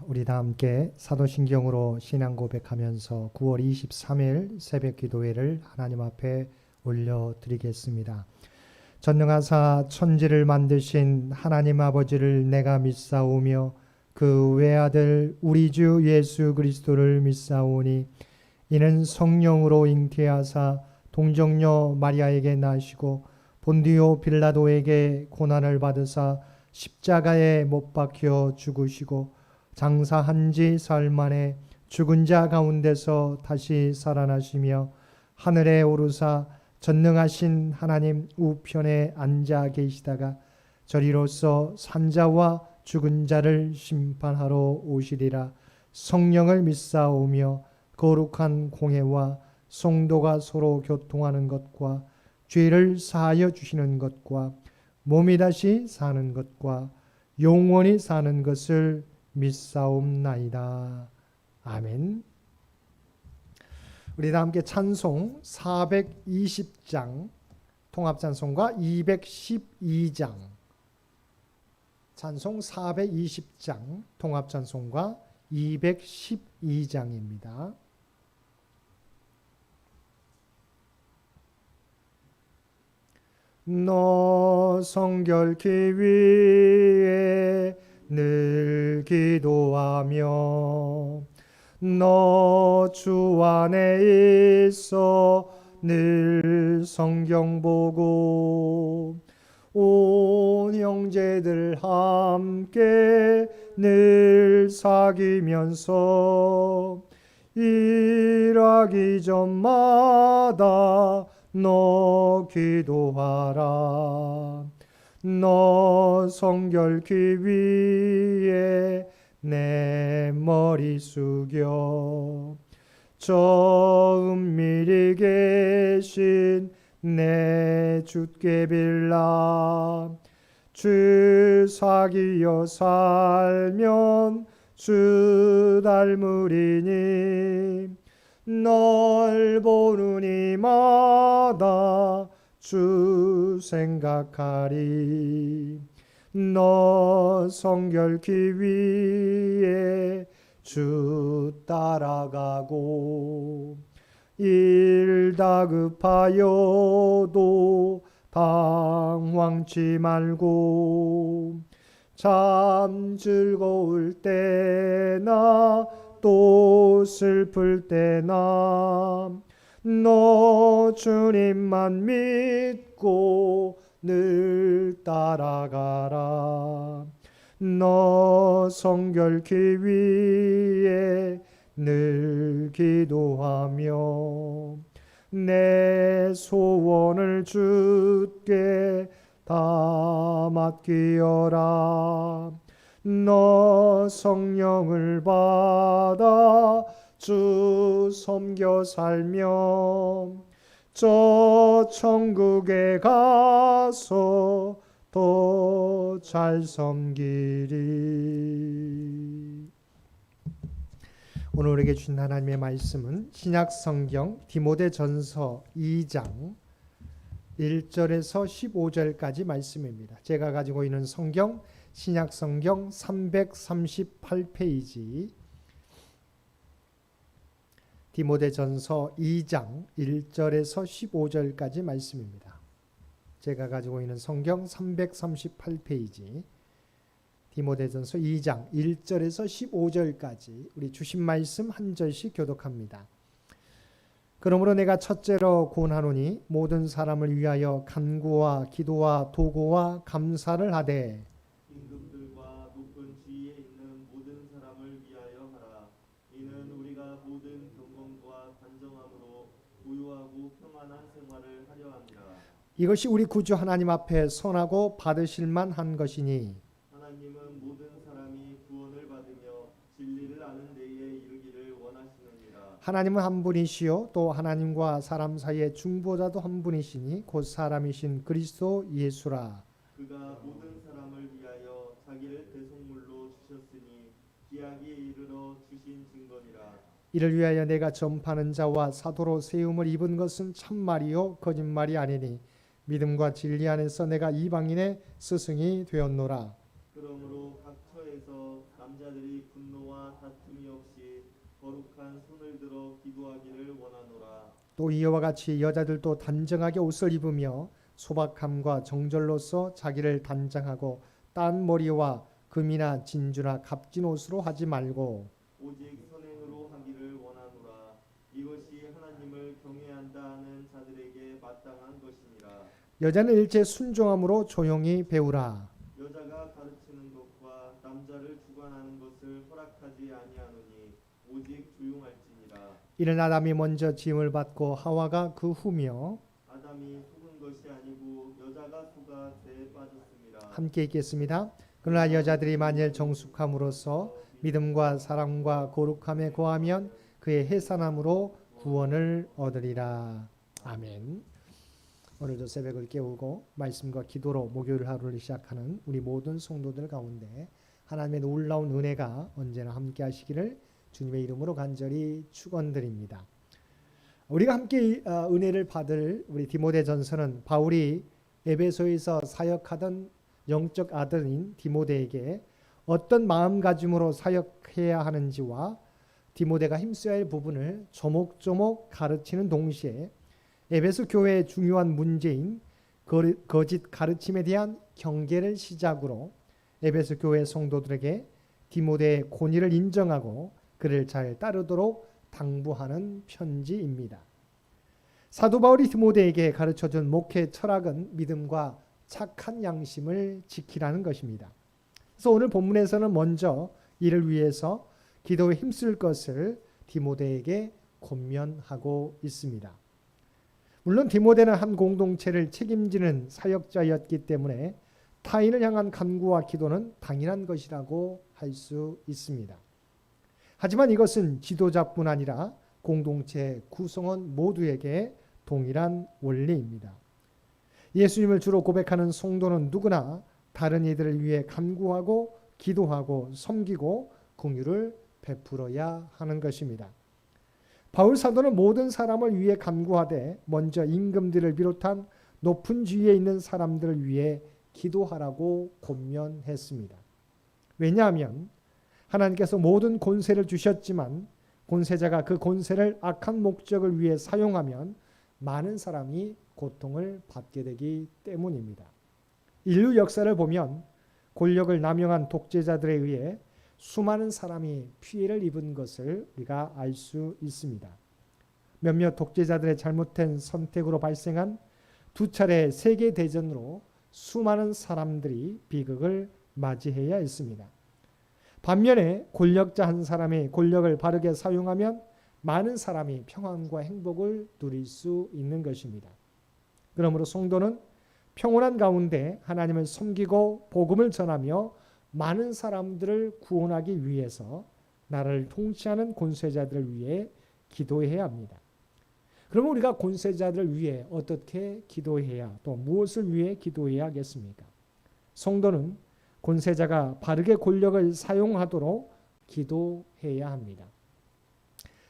우리 다 함께 사도신경으로 신앙 고백하면서 9월 23일 새벽 기도회를 하나님 앞에 올려드리겠습니다. 전능하사 천지를 만드신 하나님 아버지를 내가 믿사오며 그 외아들 우리 주 예수 그리스도를 믿사오니 이는 성령으로 잉태하사 동정녀 마리아에게 나시고 본디오 빌라도에게 고난을 받으사 십자가에 못 박혀 죽으시고 장사한 지 사흘 만에 죽은 자 가운데서 다시 살아나시며 하늘에 오르사 전능하신 하나님 우편에 앉아 계시다가 저리로서 산자와 죽은 자를 심판하러 오시리라. 성령을 믿사오며 거룩한 공회와 성도가 서로 교통하는 것과 죄를 사하여 주시는 것과 몸이 다시 사는 것과 영원히 사는 것을 믿사옵나이다. 아멘. 우리 다 함께 찬송 420장 통합찬송가 212장 찬송 420장 통합찬송가 212장입니다. 너 성결케 위해 늘 기도하며 너 주 안에 있어 늘 성경 보고 온 형제들 함께 늘 사귀면서 일하기 전마다 너 기도하라. 너 성결케 위해 내 머리 숙여 저 은밀히 계신 내 주께 빌라. 주 사귀어 살면 주 닮으리니 널 보는 이마다 주 생각하리. 너 성결케 위해 주 따라가고 일 다급하여도 당황치 말고 참 즐거울 때나 또 슬플 때나 너 주님만 믿고 늘 따라가라. 너 성결케 위해 늘 기도하며 내 소원을 주께 다 맡기어라. 너 성령을 받아 주 섬겨 살며 저 천국에 가서 더 잘 섬기리. 오늘 우리에게 주신 하나님의 말씀은 신약성경 디모데전서 2장 1절에서 15절까지 말씀입니다. 제가 가지고 있는 성경 신약성경 338페이지 디모데전서 2장 1절에서 15절까지 말씀입니다. 제가 가지고 있는 성경 338페이지 디모데전서 2장 1절에서 15절까지 우리 주신 말씀 한 절씩 교독합니다. 그러므로 내가 첫째로 권하노니 모든 사람을 위하여 간구와 기도와 도고와 감사를 하되 임금들과 높은 지위에 있는 모든 사람을 위하여 하라. 이는 우리가 모든 경건과 단정함으로 부유하고 평안한 생활을 하려 함이라. 이것이 우리 구주 하나님 앞에 선하고 받으실 만한 것이니 하나님은 모든 사람이 구원을 받으며 진리를 아는 데에 이르기를 원하시느니라. 하나님은 한 분이시요 또 하나님과 사람 사이의 중보자도 한 분이시니 곧 사람이신 그리스도 예수라. 그가 모든 사람을 위하여 자기를 대속물로 주셨으니 기약에 이르러 주신 증거니라. 이를 위하여 내가 전파하는 자와 사도로 세움을 입은 것은 참말이요 거짓말이 아니니 믿음과 진리 안에서 내가 이방인의 스승이 되었노라. 그러므로 각처에 성전에서 남자들이 분노와 다툼이 없이 거룩한 손을 들어 기도하기를 원하노라. 또 이와 같이 여자들도 단정하게 옷을 입으며 소박함과 정절로서 자기를 단장하고 딴 머리와 금이나 진주나 값진 옷으로 하지 말고 오직 선행으로 하기를 원하노라. 이것이 하나님을 경외한다 하는 자들에게 마땅한 것이니라. 여자는 일제 순종함으로 조용히 배우라. 여자가 가르치는 것과 남자를 주관하는 것을 허락하지 아니하노니 오직 조용할지니라. 이는 아담이 먼저 지음을 받고 하와가 그 후며 아담이 속은 것이 아니고 여자가 속아 죄에 빠졌습니다. 함께 읽겠습니다. 그러나 여자들이 만일 정숙함으로써 믿음과 사랑과 거룩함에 거하면 그의 해산함으로 구원을 얻으리라. 아멘. 오늘도 새벽을 깨우고 말씀과 기도로 목요일 하루를 시작하는 우리 모든 성도들 가운데 하나님의 놀라운 은혜가 언제나 함께 하시기를 주님의 이름으로 간절히 축원드립니다. 우리가 함께 은혜를 받을 우리 디모데전서는 바울이 에베소에서 사역하던 영적 아들인 디모데에게 어떤 마음가짐으로 사역해야 하는지와 디모데가 힘써야 할 부분을 조목조목 가르치는 동시에 에베소 교회의 중요한 문제인 거짓 가르침에 대한 경계를 시작으로 에베소 교회 성도들에게 디모데의 권위를 인정하고 그를 잘 따르도록 당부하는 편지입니다. 사도 바울이 디모데에게 가르쳐준 목회 철학은 믿음과 착한 양심을 지키라는 것입니다. 그래서 오늘 본문에서는 먼저 이를 위해서 기도에 힘쓸 것을 디모데에게 권면하고 있습니다. 물론 디모데는 한 공동체를 책임지는 사역자였기 때문에 타인을 향한 간구와 기도는 당연한 것이라고 할 수 있습니다. 하지만 이것은 지도자뿐 아니라 공동체 구성원 모두에게 동일한 원리입니다. 예수님을 주로 고백하는 성도는 누구나 다른 이들을 위해 간구하고 기도하고 섬기고 긍휼을 베풀어야 하는 것입니다. 바울 사도는 모든 사람을 위해 간구하되 먼저 임금들을 비롯한 높은 지위에 있는 사람들을 위해 기도하라고 권면했습니다. 왜냐하면 하나님께서 모든 권세를 주셨지만 권세자가 그 권세를 악한 목적을 위해 사용하면 많은 사람이 고통을 받게 되기 때문입니다. 인류 역사를 보면 권력을 남용한 독재자들에 의해 수많은 사람이 피해를 입은 것을 우리가 알 수 있습니다. 몇몇 독재자들의 잘못된 선택으로 발생한 두 차례 세계 대전으로 수많은 사람들이 비극을 맞이해야 했습니다. 반면에 권력자 한 사람이 권력을 바르게 사용하면 많은 사람이 평안과 행복을 누릴 수 있는 것입니다. 그러므로 성도는 평온한 가운데 하나님을 섬기고 복음을 전하며 많은 사람들을 구원하기 위해서 나라를 통치하는 권세자들을 위해 기도해야 합니다. 그러면 우리가 권세자들을 위해 어떻게 기도해야 또 무엇을 위해 기도해야 하겠습니까? 성도는 권세자가 바르게 권력을 사용하도록 기도해야 합니다.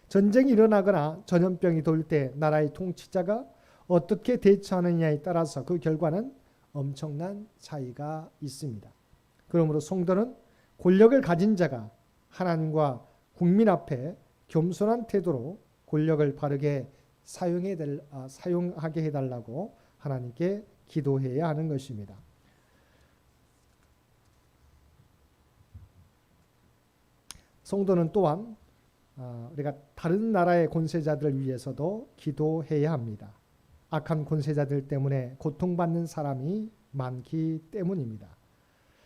전쟁이 일어나거나 전염병이 돌 때 나라의 통치자가 어떻게 대처하느냐에 따라서 그 결과는 엄청난 차이가 있습니다. 그러므로 성도는 권력을 가진 자가 하나님과 국민 앞에 겸손한 태도로 권력을 바르게 사용하게 해달라고 하나님께 기도해야 하는 것입니다. 성도는 또한 우리가 다른 나라의 권세자들을 위해서도 기도해야 합니다. 악한 권세자들 때문에 고통받는 사람이 많기 때문입니다.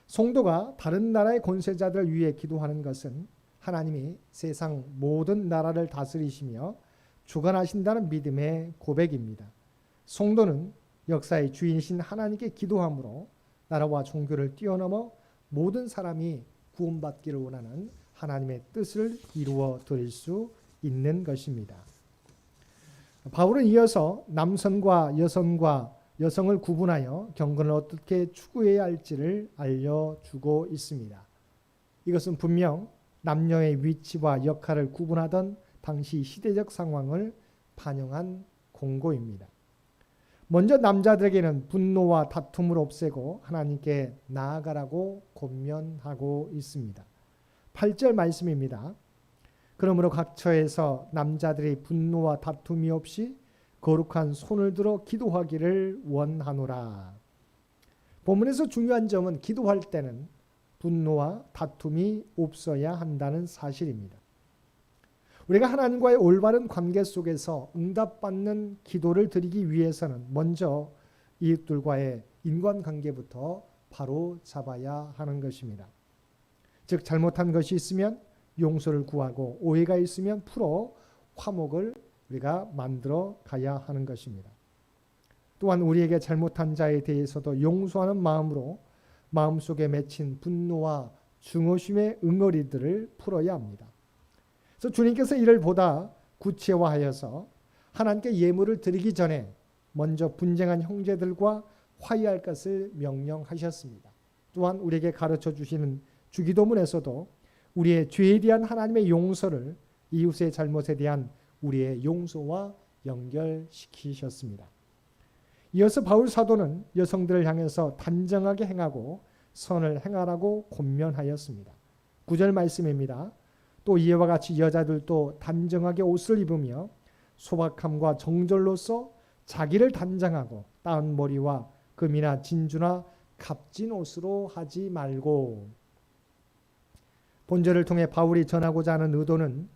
성도가 다른 나라의 권세자들을 위해 기도하는 것은 하나님이 세상 모든 나라를 다스리시며 주관하신다는 믿음의 고백입니다. 성도는 역사의 주인이신 하나님께 기도함으로 나라와 종교를 뛰어넘어 모든 사람이 구원받기를 원하는 하나님의 뜻을 이루어 드릴 수 있는 것입니다. 바울은 이어서 남성과 여성을 구분하여 경건을 어떻게 추구해야 할지를 알려주고 있습니다. 이것은 분명 남녀의 위치와 역할을 구분하던 당시 시대적 상황을 반영한 공고입니다. 먼저 남자들에게는 분노와 다툼을 없애고 하나님께 나아가라고 권면하고 있습니다. 8절 말씀입니다. 그러므로 각 처에서 남자들이 분노와 다툼이 없이 거룩한 손을 들어 기도하기를 원하노라. 본문에서 중요한 점은 기도할 때는 분노와 다툼이 없어야 한다는 사실입니다. 우리가 하나님과의 올바른 관계 속에서 응답받는 기도를 드리기 위해서는 먼저 이웃들과의 인간관계부터 바로 잡아야 하는 것입니다. 즉 잘못한 것이 있으면 용서를 구하고 오해가 있으면 풀어 화목을 우리가 만들어 가야 하는 것입니다. 또한 우리에게 잘못한 자에 대해서도 용서하는 마음으로 마음속에 맺힌 분노와 중어심의 응어리들을 풀어야 합니다. 그래서 주님께서 이를 보다 구체화하여서 하나님께 예물을 드리기 전에 먼저 분쟁한 형제들과 화해할 것을 명령하셨습니다. 또한 우리에게 가르쳐 주시는 주기도문에서도 우리의 죄에 대한 하나님의 용서를 이웃의 잘못에 대한 우리의 용서와 연결시키셨습니다. 이어서 바울 사도는 여성들을 향해서 단정하게 행하고 선을 행하라고 권면하였습니다. 9절 말씀입니다. 또 이와 같이 여자들도 단정하게 옷을 입으며 소박함과 정절로서 자기를 단장하고 따은 머리와 금이나 진주나 값진 옷으로 하지 말고. 본절을 통해 바울이 전하고자 하는 의도는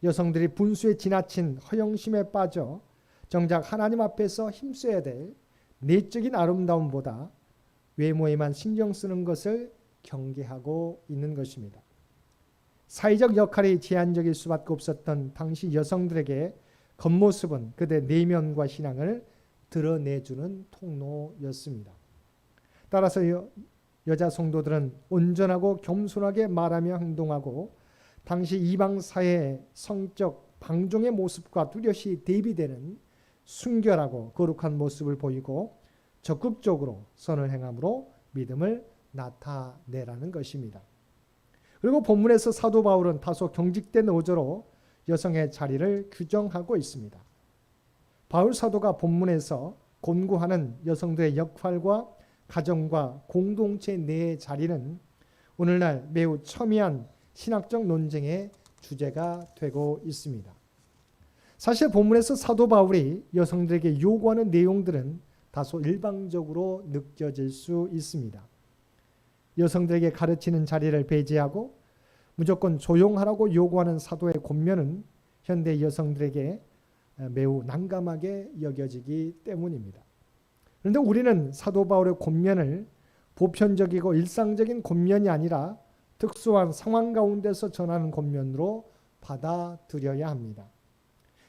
여성들이 분수에 지나친 허영심에 빠져 정작 하나님 앞에서 힘써야 될 내적인 아름다움보다 외모에만 신경 쓰는 것을 경계하고 있는 것입니다. 사회적 역할이 제한적일 수밖에 없었던 당시 여성들에게 겉모습은 그들의 내면과 신앙을 드러내주는 통로였습니다. 따라서 여자 성도들은 온전하고 겸손하게 말하며 행동하고 당시 이방 사회의 성적 방종의 모습과 뚜렷이 대비되는 순결하고 거룩한 모습을 보이고 적극적으로 선을 행함으로 믿음을 나타내라는 것입니다. 그리고 본문에서 사도 바울은 다소 경직된 어조로 여성의 자리를 규정하고 있습니다. 바울 사도가 본문에서 권고하는 여성들의 역할과 가정과 공동체 내의 자리는 오늘날 매우 첨예한 신학적 논쟁의 주제가 되고 있습니다. 사실 본문에서 사도 바울이 여성들에게 요구하는 내용들은 다소 일방적으로 느껴질 수 있습니다. 여성들에게 가르치는 자리를 배제하고 무조건 조용하라고 요구하는 사도의 권면은 현대 여성들에게 매우 난감하게 여겨지기 때문입니다. 그런데 우리는 사도 바울의 권면을 보편적이고 일상적인 권면이 아니라 특수한 상황 가운데서 전하는 권면으로 받아들여야 합니다.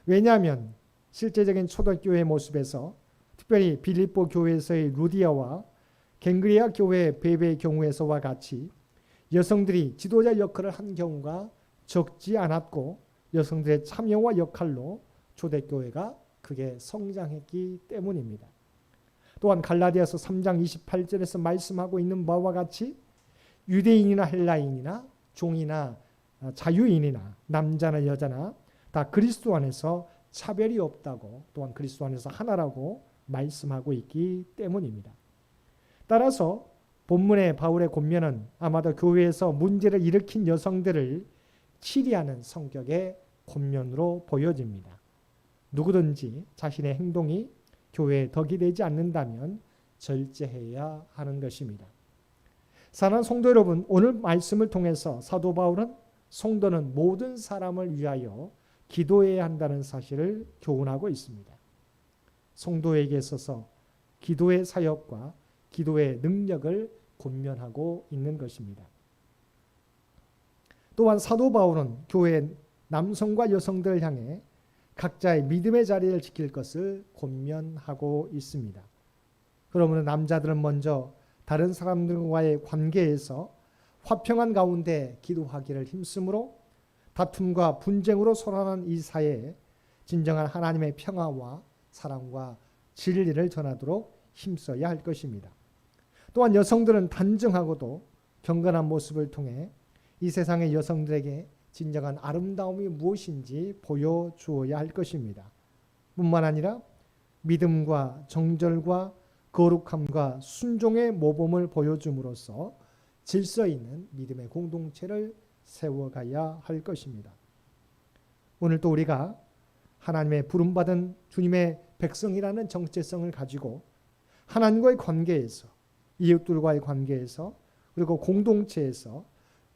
왜냐하면 실제적인 초대교회의 모습에서 특별히 빌립보 교회에서의 루디아와 갱그리아 교회 베베의 경우에서와 같이 여성들이 지도자 역할을 한 경우가 적지 않았고 여성들의 참여와 역할로 초대교회가 크게 성장했기 때문입니다. 또한 갈라디아서 3장 28절에서 말씀하고 있는 바와 같이 유대인이나 헬라인이나 종이나 자유인이나 남자나 여자나 다 그리스도 안에서 차별이 없다고 또한 그리스도 안에서 하나라고 말씀하고 있기 때문입니다. 따라서 본문의 바울의 권면은 아마도 교회에서 문제를 일으킨 여성들을 치리하는 성격의 권면으로 보여집니다. 누구든지 자신의 행동이 교회에 덕이 되지 않는다면 절제해야 하는 것입니다. 사랑하는 성도 여러분, 오늘 말씀을 통해서 사도 바울은 성도는 모든 사람을 위하여 기도해야 한다는 사실을 교훈하고 있습니다. 성도에게 있어서 기도의 사역과 기도의 능력을 권면하고 있는 것입니다. 또한 사도 바울은 교회 남성과 여성들을 향해 각자의 믿음의 자리를 지킬 것을 권면하고 있습니다. 그러므로 남자들은 먼저 다른 사람들과의 관계에서 화평한 가운데 기도하기를 힘쓰므로 다툼과 분쟁으로 소란한 이 사회에 진정한 하나님의 평화와 사랑과 진리를 전하도록 힘써야 할 것입니다. 또한 여성들은 단정하고도 경건한 모습을 통해 이 세상의 여성들에게 진정한 아름다움이 무엇인지 보여주어야 할 것입니다. 뿐만 아니라 믿음과 정절과 거룩함과 순종의 모범을 보여줌으로써 질서 있는 믿음의 공동체를 세워가야 할 것입니다. 오늘 또 우리가 하나님의 부름받은 주님의 백성이라는 정체성을 가지고 하나님과의 관계에서, 이웃들과의 관계에서, 그리고 공동체에서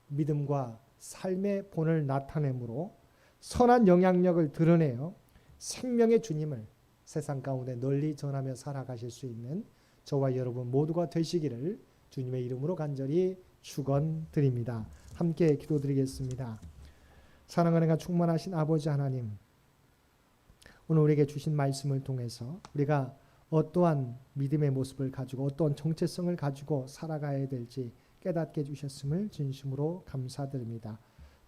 믿음과 삶의 본을 나타내므로 선한 영향력을 드러내어 생명의 주님을 세상 가운데 널리 전하며 살아가실 수 있는 저와 여러분 모두가 되시기를 주님의 이름으로 간절히 축원드립니다. 함께 기도드리겠습니다. 사랑하는 가 충만하신 아버지 하나님, 오늘 우리에게 주신 말씀을 통해서 우리가 어떠한 믿음의 모습을 가지고 어떠한 정체성을 가지고 살아가야 될지 깨닫게 해주셨음을 진심으로 감사드립니다.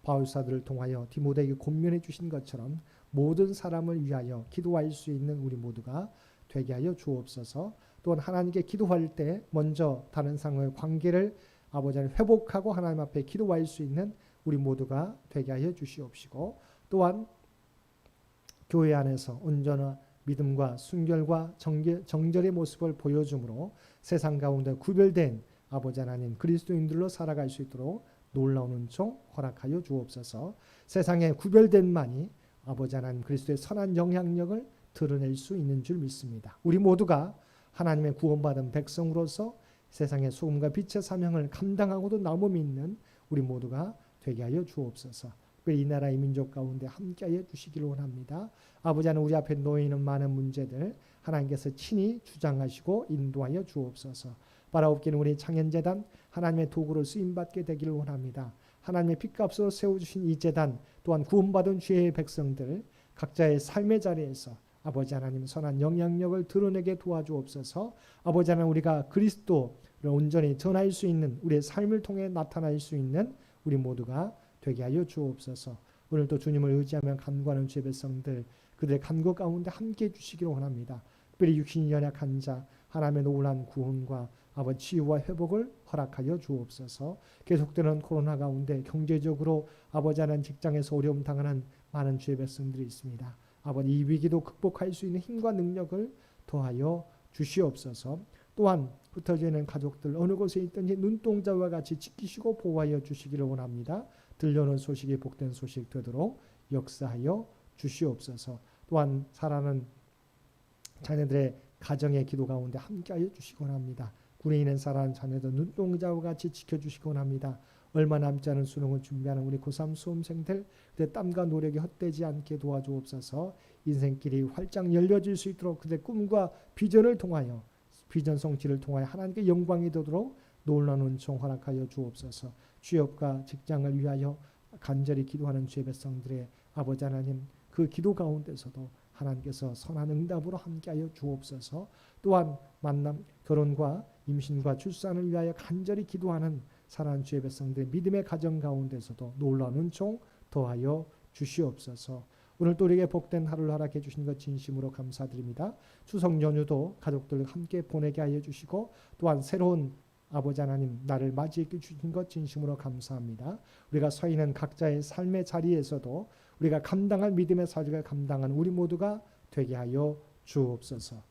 바울사들을 통하여 디모데에게 권면해 주신 것처럼 모든 사람을 위하여 기도할 수 있는 우리 모두가 되게 하여 주옵소서. 또한 하나님께 기도할 때 먼저 다른 사람과의 관계를 아버지 하나님 회복하고 하나님 앞에 기도할 수 있는 우리 모두가 되게 하여 주시옵시고, 또한 교회 안에서 온전한 믿음과 순결과 정절의 모습을 보여줌으로 세상 가운데 구별된 아버지 하나님 그리스도인들로 살아갈 수 있도록 놀라운 은총 허락하여 주옵소서. 세상에 구별된만이 아버지 하나님 그리스도의 선한 영향력을 드러낼 수 있는 줄 믿습니다. 우리 모두가 하나님의 구원받은 백성으로서 세상의 소금과 빛의 사명을 감당하고도 남음이 있는 우리 모두가 되게 하여 주옵소서. 이 나라 이 민족 가운데 함께하여 주시기를 원합니다. 아버지 하나님, 우리 앞에 놓이는 많은 문제들 하나님께서 친히 주장하시고 인도하여 주옵소서. 바라옵기는 우리 창현재단 하나님의 도구로 쓰임받게 되기를 원합니다. 하나님의 핏값으로 세워주신 이 재단 또한 구원받은 죄의 백성들 각자의 삶의 자리에서 아버지 하나님 선한 영향력을 드러내게 도와주옵소서. 아버지 하나님, 우리가 그리스도를 온전히 전할 수 있는 우리의 삶을 통해 나타날 수 있는 우리 모두가 되게 하여 주옵소서. 오늘도 주님을 의지하며 간구하는 죄 백성들 그들의 간구 가운데 함께해 주시기를 원합니다. 특별히 육신이 연약한 자 하나님의 놀라운 구원과 아버지 치유와 회복을 허락하여 주옵소서. 계속되는 코로나 가운데 경제적으로 아버지 하나님 직장에서 어려움 당하는 많은 죄 백성들이 있습니다. 아버지 이 위기도 극복할 수 있는 힘과 능력을 더하여 주시옵소서. 또한 흩어져 있는 가족들 어느 곳에 있든지 눈동자와 같이 지키시고 보호하여 주시기를 원합니다. 들려오는 소식이 복된 소식 되도록 역사하여 주시옵소서. 또한 사랑하는 자녀들의 가정의 기도 가운데 함께하여 주시곤 합니다. 군에 있는 사랑하는 자녀들 눈동자와 같이 지켜주시곤 합니다. 얼마 남지 않은 수능을 준비하는 우리 고3 수험생들 그들의 땀과 노력이 헛되지 않게 도와주옵소서. 인생길이 활짝 열려질 수 있도록 그들의 꿈과 비전을 통하여 비전 성취를 통하여 하나님께 영광이 되도록 놀라운 은총 허락하여 주옵소서. 취업과 직장을 위하여 간절히 기도하는 죄 백성들의 아버지 하나님 그 기도 가운데서도 하나님께서 선한 응답으로 함께하여 주옵소서. 또한 만남, 결혼과 임신과 출산을 위하여 간절히 기도하는 사랑하는 죄 백성들의 믿음의 가정 가운데서도 놀라운 은총 더하여 주시옵소서. 오늘 또 우리에게 복된 하루를 허락해 주신 것 진심으로 감사드립니다. 추석 연휴도 가족들과 함께 보내게 하여 주시고 또한 새로운 아버지 하나님 나를 맞이해 주신 것 진심으로 감사합니다. 우리가 서 있는 각자의 삶의 자리에서도 우리가 감당할 믿음의 사직을 감당하는 우리 모두가 되게 하여 주옵소서.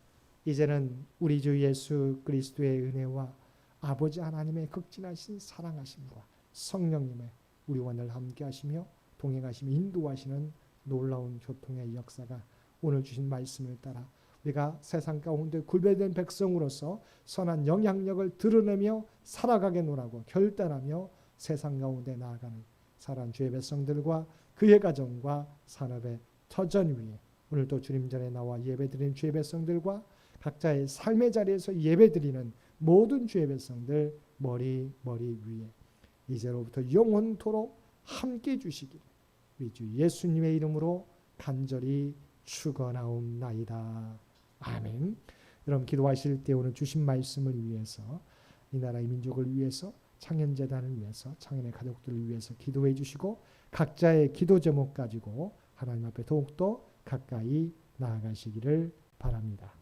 이제는 우리 주 예수 그리스도의 은혜와 아버지 하나님의 극진하신 사랑하심과 성령님의 우리와 늘 함께 하시며 동행하시며 인도하시는 놀라운 교통의 역사가 오늘 주신 말씀을 따라 우리가 세상 가운데 구별된 백성으로서 선한 영향력을 드러내며 살아가게 노라고 결단하며 세상 가운데 나아가는 사랑하는 주의 백성들과 그의 가정과 산업의 터전 위에 오늘도 주님 전에 나와 예배드리는 주의 백성들과 각자의 삶의 자리에서 예배드리는 모든 주의 백성들 머리 위에 이제로부터 영원토록 함께 주시기를 우리 주 예수님의 이름으로 간절히 축원하옵나이다. 아멘. 여러분 기도하실 때 오늘 주신 말씀을 위해서 이 나라 이 민족을 위해서 창현재단을 위해서 창현의 가족들을 위해서 기도해 주시고 각자의 기도 제목 가지고 하나님 앞에 더욱더 가까이 나아가시기를 바랍니다.